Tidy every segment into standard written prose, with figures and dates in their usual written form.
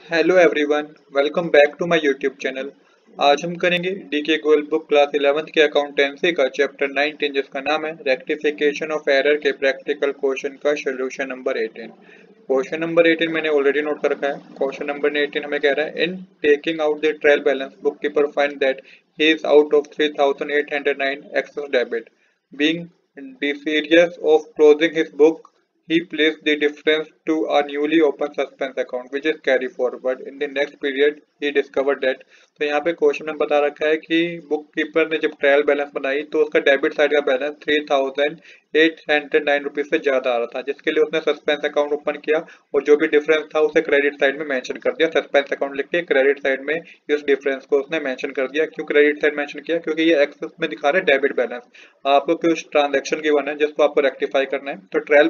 Hello everyone, welcome back to my YouTube channel. आज हम करेंगे DK Goyal book class 11th के अकाउंटेंसी का चैप्टर 19 जिसका नाम है रेक्टिफिकेशन ऑफ एरर के प्रैक्टिकल क्वेश्चन का सोल्यूशन नंबर 18। क्वेश्चन नंबर 18 मैंने ऑलरेडी नोट कर रखा है। क्वेश्चन नंबर 18 हमें कह रहा है in taking out the trial balance bookkeeper find that he is out of 3809 excess debit being desirous of closing his book. He placed the difference to a newly opened suspense account which is carry forward. In the next period, he discovered that। तो यहाँ पे question में बता रखा है कि book keeper ने जब ट्रायल बैलेंस बनाई तो उसका डेबिट साइड का बैलेंस 3809 रुपीज से ज्यादा आ रहा था, जिसके लिए उसने सस्पेंस अकाउंट ओपन किया और जो भी डिफरेंस था उसे क्रेडिट साइड में मेंशन कर दिया। सस्पेंस अकाउंट लिख के क्रेडिट साइड में इस डिफरेंस को उसने मेंशन कर दिया। क्यों क्रेडिट साइड मेंशन किया? क्योंकि ये एक्सेस में दिखा रहा है डेबिट बैलेंस। आपको कुछ ट्रांजैक्शन गिवन है जिसको आपको रेक्टिफाई करना है, तो ट्रायल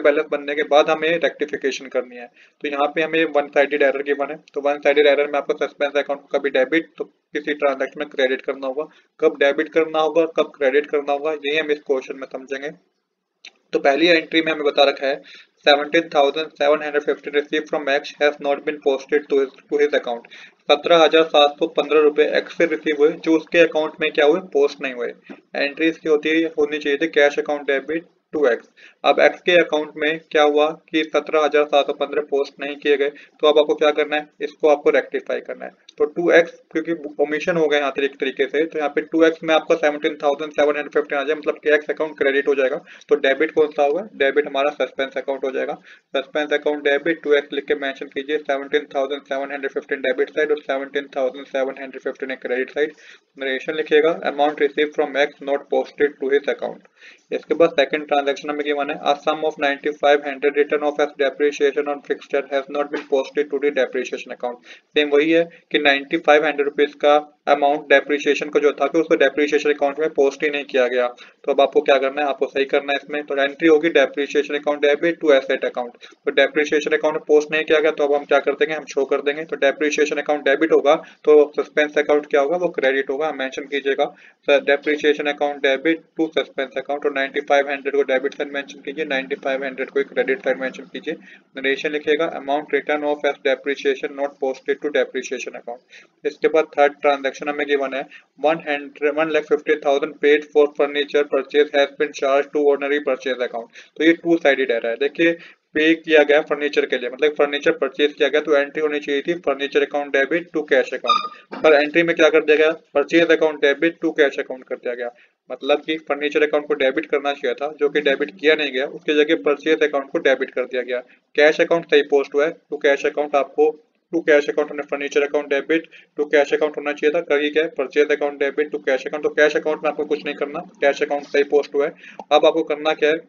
बैलेंस बनने के बाद हमें रेक्टिफिकेशन करनी है। तो यहाँ पे हमें वन साइडेड एरर गिवन है, तो वन साइडेड एरर में आपको सस्पेंस अकाउंट को कभी डेबिट तो किसी ट्रांजैक्शन में क्रेडिट करना होगा। कब डेबिट करना होगा कब क्रेडिट करना होगा यही हम इस क्वेश्चन में समझेंगे। तो पहली एंट्री में हमें बता रखा है 17,750 receive from X has not been posted to his account. 17,715 रुपए एक्स से रिसीव हुए जो उसके अकाउंट में क्या हुए, पोस्ट नहीं हुए। एंट्री इसकी होनी चाहिए थी cash account debit to X. अब एक्स के अकाउंट में क्या हुआ कि 17,715 पोस्ट नहीं किए गए, तो अब आपको क्या करना है, इसको आपको रेक्टिफाई करना है। तो 2x क्योंकि ओमिशन हो गया यहाँ एक तरीके से, तो यहाँ पे 2x में आपका 17,750 आ जाए, मतलब कि एक्स अकाउंट क्रेडिट हो जाएगा। तो डेबिट कौन सा होगा, डेबिट हमारा सस्पेंस अकाउंट हो जाएगा। सस्पेंस अकाउंट डेबिट 2x लिख के मेंशन कीजिए। 17,715 डेबिट साइड और 17,715 क्रेडिट साइड। नरेशन लिखिएगा amount receive from X not posted to his account. इसके बाद सेकंड ट्रांजैक्शन में गिवन है a sum of 9500 return of as depreciation on fixture has not been posted to the depreciation account. Same वही है कि 9500 rupees का amount depreciation का जो था कि उसको डेप्रिसिएशन अकाउंट में पोस्ट ही नहीं किया गया। तो अब आपको क्या करना है, आपको सही करना है इसमें। तो एंट्री होगी depreciation account debit to asset account. तो डेप्रिसिएशन अकाउंट में पोस्ट नहीं किया गया, तो अब हम क्या कर देंगे, हम शो कर देंगे। तो डेप्रिसिएशन अकाउंट डेबिट होगा तो सस्पेंस अकाउंट क्या होगा, वो क्रेडिट होगा, मेंशन कीजिएगा। Depreciation account debit to suspense account और 9500 को डेबिट साइड मेंशन कीजिए, 9500 को क्रेडिट साइड मेंशन कीजिए। नरेशन लिखिएगा amount return of as depreciation not posted to depreciation account. इसके बाद थर्ड ट्रांजैक्शन हमें गिवन है 1,50,000 paid for furniture purchase has been charge to ordinary purchase account. तो ये टू साइडेड एरर है। देखिए पे किया गया फर्नीचर के लिए, मतलब फर्नीचर परचेज किया गया, तो एंट्री होनी चाहिए थी furniture account debit to cash account, पर एंट्री में क्या कर दिया गया, purchase account debit to cash account कर दिया गया। मतलब कि फर्नीचर अकाउंट को डेबिट करना चाहिए था जो कि डेबिट किया नहीं गया, उसकी जगह परचेज अकाउंट को डेबिट कर दिया गया। कैश अकाउंट सही पोस्ट हुआ है, टू कैश अकाउंट आपको टू कैश अकाउंट हमने furniture account debit to cash account होना चाहिए था, करिए क्या है purchase account debit to cash account. तो कैश अकाउंट में आपको कुछ नहीं करना, कैश अकाउंट सही पोस्ट हुआ है। अब आपको करना क्या है,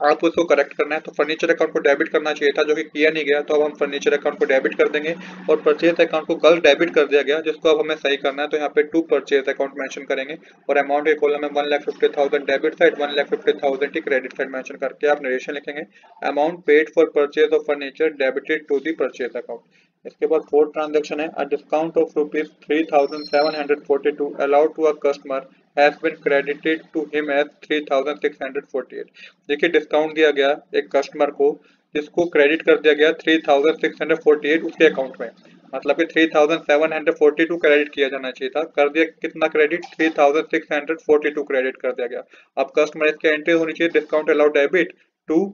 आपको इसको करेक्ट करना है। तो फर्नीचर अकाउंट को डेबिट करना चाहिए था जो कि किया नहीं गया, तो अब हम फर्नीचर अकाउंट को डेबिट कर देंगे। और परचेज अकाउंट को कल डेबिट कर दिया गया जिसको अब हमें सही करना है, तो यहाँ पे टू परचेज अकाउंट मेंशन करेंगे और अमाउंट के कॉलम में 1,50,000 डेबिट साइड 1,50,000 की क्रेडिट साइड मेंशन करके आप नरेशन लिखेंगे amount paid for purchase of furniture debited to the purchase account. इसके बाद फोर्थ ट्रांजेक्शन है a discount of rupees 3,742 allowed to a customer has been credited to him as 3,648। देखिए discount दिया गया एक कस्टमर को जिसको क्रेडिट कर दिया गया 3,648 उसके अकाउंट में। मतलब कि 3,742 क्रेडिट किया जाना चाहिए था, कर दिया कितना क्रेडिट, 3,642 क्रेडिट कर दिया गया। अब कस्टमर इसकी एंट्री होनी चाहिए discount allowed debit to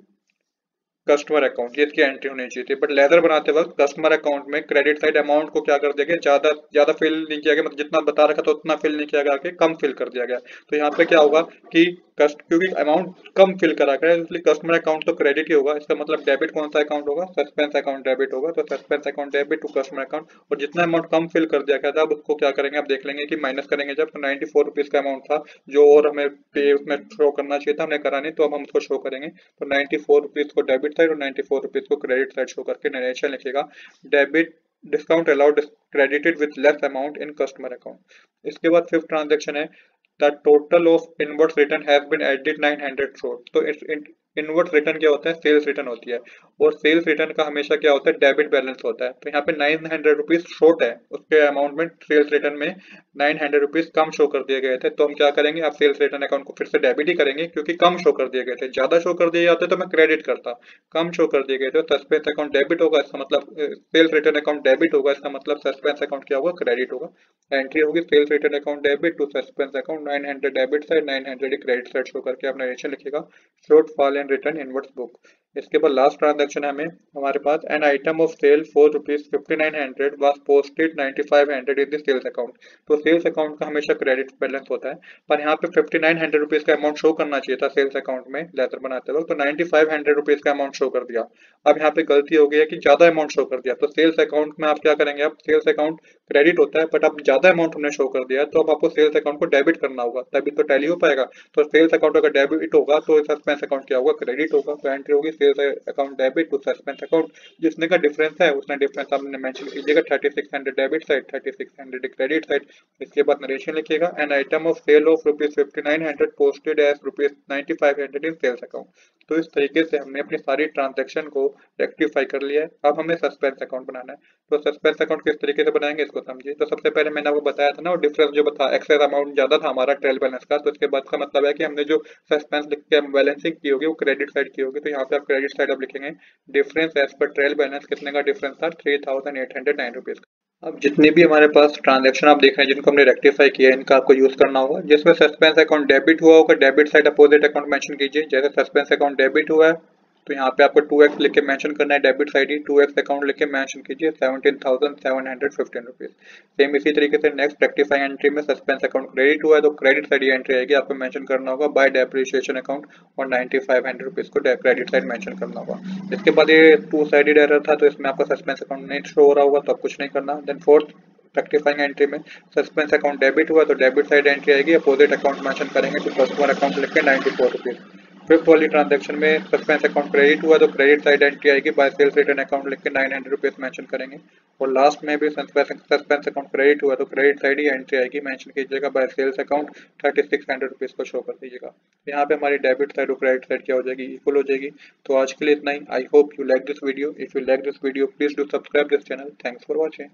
customer account, ये इसकी एंट्री होनी चाहिए थी। बट लेजर बनाते वक्त कस्टमर अकाउंट में क्रेडिट साइड अमाउंट को क्या कर दिया गया, ज्यादा ज्यादा फिल नहीं किया गया, मतलब जितना बता रखा था उतना फिल नहीं किया गया, आगे कम फिल कर दिया गया। तो यहाँ पे क्या होगा कि कस्ट क्योंकि अमाउंट कम फिल करा गया इसलिए कस्टमर अकाउंट तो क्रेडिट ही होगा। इसका मतलब डेबिट कौन सा अकाउंट होगा, सस्पेंस अकाउंट डेबिट होगा। तो suspense account debit to customer account, और जितना अमाउंट कम फिल कर दिया गया था अब उसको क्या करेंगे, आप देख लेंगे कि माइनस करेंगे जब। तो 94 रुपीज का अमाउंट था जो और हमें पे उसमें शो करना चाहिए था, हमने करा नहीं, तो अब हम उसको शो करेंगे। तो 94 रुपीज को डेबिट साइड और 94 रुपीज को क्रेडिट साइड शो करके नरेशन लिखेगा debit discount allowed credited with less amount in customer account. इसके बाद फिफ्थ ट्रांजेक्शन है the total of inwards return has been added 900 crore। तो इनवर्स रिटर्न क्या होता है, सेल्स रिटर्न होती है, और सेल्स रिटर्न का हमेशा क्या होता है, डेबिट बैलेंस होता है। तो यहाँ पे 900 रुपीज शॉर्ट है, उसके अमाउंट में सेल्स रिटर्न में 900 रुपीज कम शो कर दिए गए थे। तो हम क्या करेंगे, आप सेल्स रिटर्न अकाउंट को फिर से डेबिट ही करेंगे, क्योंकि कम शो कर दिए गए थे। ज्यादा शो कर दिए जाते तो मैं क्रेडिट करता, कम शो कर दिए गए थे। सस्पेंस अकाउंट डेबिट होगा, इसका मतलब सेल्स रिटर्न अकाउंट डेबिट होगा, इसका मतलब सस्पेंस अकाउंट क्या होगा, क्रेडिट होगा। एंट्री होगी sales return account debit to suspense account, 900 debit side 900 credit side show करके आप नरेशन लिखेगा, short fall and return inwards book. इसके बाद लास्ट ट्रांजैक्शन है हमें हमारे पास, an item of sale for ₹5900 was posted 9500 in the sales account. तो सेल्स अकाउंट का हमेशा क्रेडिट बैलेंस होता है, पर यहाँ पे 5900 रुपीज का अमाउंट शो करना चाहिए था सेल्स अकाउंट में लेजर बनाते वक्त, तो 9500 रुपीज का अमाउंट शो कर दिया। अब यहाँ पे गलती हो गई है कि ज्यादा अमाउंट शो कर दिया। तो सेल्स अकाउंट में आप क्या करेंगे, आप सेल्स अकाउंट क्रेडिट होता है, बट आप ज्यादा अमाउंट हमने शो कर दिया, तो अब आपको सेल्स अकाउंट को डेबिट करना होगा, तभी तो टैली हो पाएगा। तो सेल्स अकाउंट अगर डेबिट होगा तो सस्पेंस अकाउंट क्या होगा, क्रेडिट होगा। तो एंट्री होगी sales account debit to suspense account, जिसने का डिफरेंस है उसने डिफरेंस आपने मेंशन कीजिएगा, 3600 डेबिट साइड 3600 क्रेडिट साइड। इसके बाद नरेशन लिखिएगा, an item of sale of ₹5900 posted as ₹9500 in sales account. तो इस तरीके से हमने अपनी सारी ट्रांजेक्शन को रेक्टिफाई कर लिया है। अब हमें सस्पेंस अकाउंट बनाना है। तो सस्पेंस अकाउंट किस तरीके से बनाएंगे इसको समझिए। तो सबसे पहले मैंने आपको बताया था ना, वो डिफरेंस जो बता, एक्सेस अमाउंट ज्यादा था हमारा ट्रेल बैलेंस का, तो इसके बाद का मतलब है कि हमने जो सस्पेंस लिख के बैलेंसिंग की होगी वो क्रेडिट साइड की होगी। तो यहाँ पे आप क्रेडिट साइड अब लिखेंगे, difference as per trial balance कितने का डिफरेंस था, ₹3809 का। अब जितनी भी हमारे पास ट्रांजैक्शन आप देख रहे हैं जिनको हमने रेक्टिफाई किया है, इनका आपको यूज करना होगा। जिसमें सस्पेंस अकाउंट डेबिट हुआ होगा, debit side opposite account mention कीजिए। जैसे सस्पेंस अकाउंट डेबिट हुआ है तो यहाँ पे आपको 2x लिख के मेंशन करना है, डेबिट साइड ही 2x अकाउंट लिख के मेंशन कीजिए, 17,715 रुपीज। सेम इसी तरीके से नेक्स्ट रेक्टिफाइंग एंट्री में सस्पेंस अकाउंट क्रेडिट हुआ है तो क्रेडिट साइड ही एंट्री आएगी, आपको मेंशन करना होगा बाय डेप्रिसिएशन अकाउंट, और 9500 रुपीज को क्रेडिट साइड मेंशन करना होगा। इसके बाद ये टू साइडेड एरर था, तो इसमें आपका सस्पेंस अकाउंट नहीं शो हो रहा होगा, तो आप कुछ नहीं करना। देन फोर्थ रेक्टिफाइंग एंट्री में सस्पेंस अकाउंट डेबिट हुआ तो डेबिट साइड एंट्री आएगी, अपोजिट अकाउंट मेंशन करेंगे तो कस्टमर अकाउंट लिख के 94 रुपीज। फिफ्थ वाली ट्रांजैक्शन में सस्पेंस अकाउंट क्रेडिट हुआ तो क्रेडिट साइड एंट्री आएगी, बाय सेल्स रिटर्न अकाउंट लिख के 900 रुपीज मेंशन करेंगे। और लास्ट में भी सस्पेंस अकाउंट क्रेडिट हुआ तो क्रेडिट साइड ही एंट्री आएगी, मेंशन कीजिएगा बाय सेल्स अकाउंट 3600 रुपीज को शो कर दीजिएगा। यहाँ पे हमारी डेबिट साइड और क्रेडिट साइड क्या हो जाएगी, इक्वल हो जाएगी। तो आज के लिए इतना ही। I hope you like this video. If you like this video please do subscribe this channel. Thanks for watching.